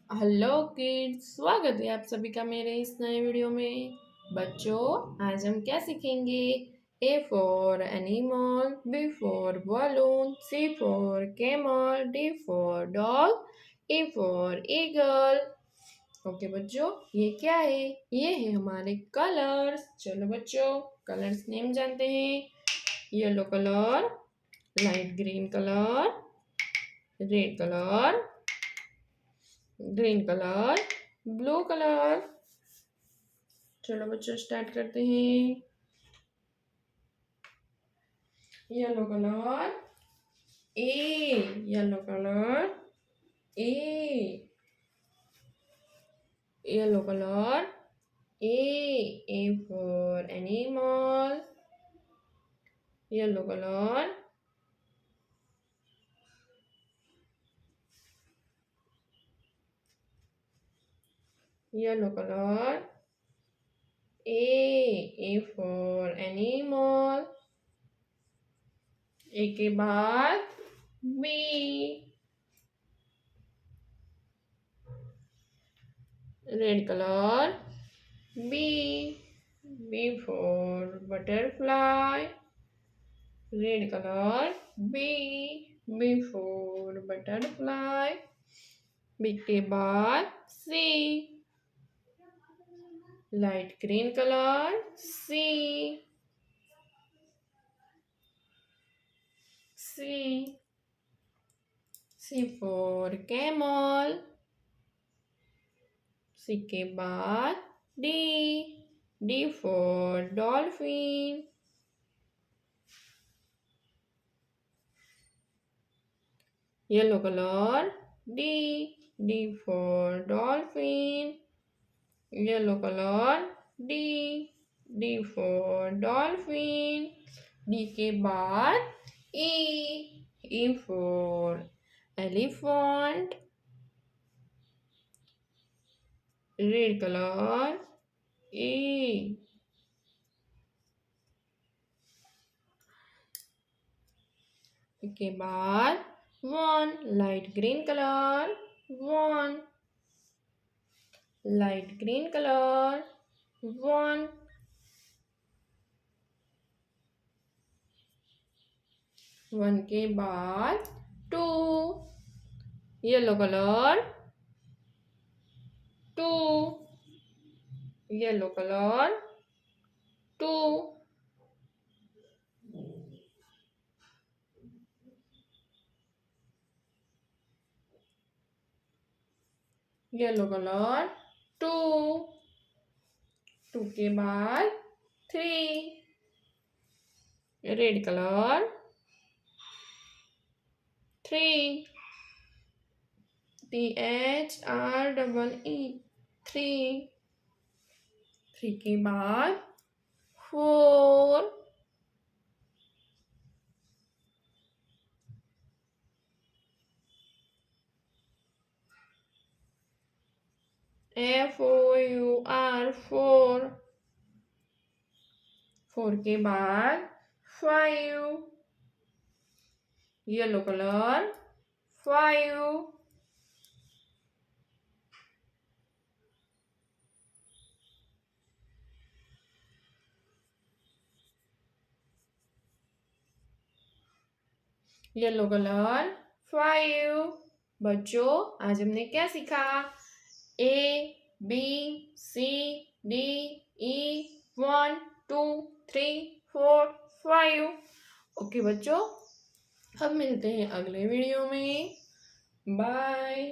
Hello kids, स्वागत है आप सभी का मेरे इस नए वीडियो में। बच्चों, आज हम क्या सीखेंगे? A for animal, B for balloon, C for camel, D for dog, A for eagle. Okay बच्चों, ये क्या है? ये है हमारे कलर्स। चलो बच्चों, कलर्स नेम जानते हैं। Yellow colour, light green colour, red colour, green colour, blue colour. चलो बच्चों, स्टार्ट करते हैं। Yellow colour, A, yellow colour, A, yellow colour, A for animal, yellow colour, yellow colour, A for animal, A के बाद B, red colour, B for butterfly, red colour, B for butterfly, B के बाद C, light green colour, C for camel, C के बाद D for dolphin, yellow colour, D for dolphin, yellow colour, D for dolphin, D के बाद E for elephant, red colour, E के बाद one, light green colour, one, light green colour, one, one के बाद two, yellow colour, two, yellow colour, two, yellow colour, two, two के बाद three, red colour, three, THREE, three, three के बाद four, FOUR, four, four के बाद five, yellow colour, five, yellow colour, five. बच्चों, आज हमने क्या सीखा? ABCDE 1 2 3 4 5। ओके बच्चों, अब मिलते हैं अगले वीडियो में। बाय।